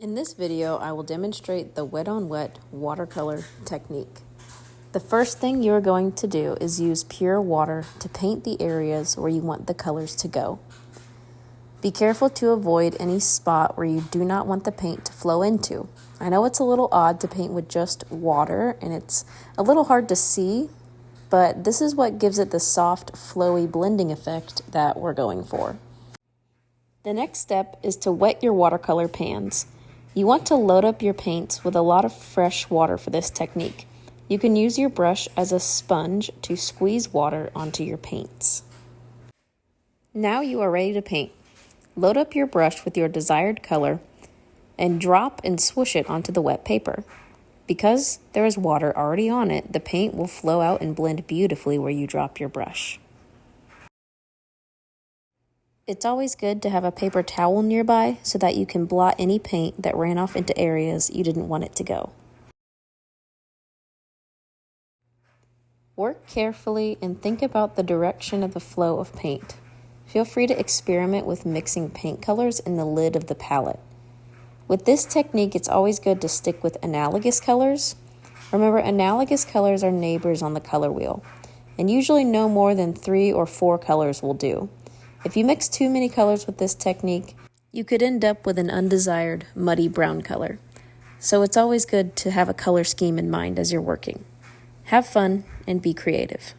In this video, I will demonstrate the wet-on-wet watercolor technique. The first thing you're going to do is use pure water to paint the areas where you want the colors to go. Be careful to avoid any spot where you do not want the paint to flow into. I know it's a little odd to paint with just water and it's a little hard to see, but this is what gives it the soft, flowy blending effect that we're going for. The next step is to wet your watercolor pans. You want to load up your paints with a lot of fresh water for this technique. You can use your brush as a sponge to squeeze water onto your paints. Now you are ready to paint. Load up your brush with your desired color and drop and swoosh it onto the wet paper. Because there is water already on it, the paint will flow out and blend beautifully where you drop your brush. It's always good to have a paper towel nearby so that you can blot any paint that ran off into areas you didn't want it to go. Work carefully and think about the direction of the flow of paint. Feel free to experiment with mixing paint colors in the lid of the palette. With this technique, it's always good to stick with analogous colors. Remember, analogous colors are neighbors on the color wheel, and usually no more than 3 or 4 colors will do. If you mix too many colors with this technique, you could end up with an undesired, muddy brown color. So it's always good to have a color scheme in mind as you're working. Have fun and be creative.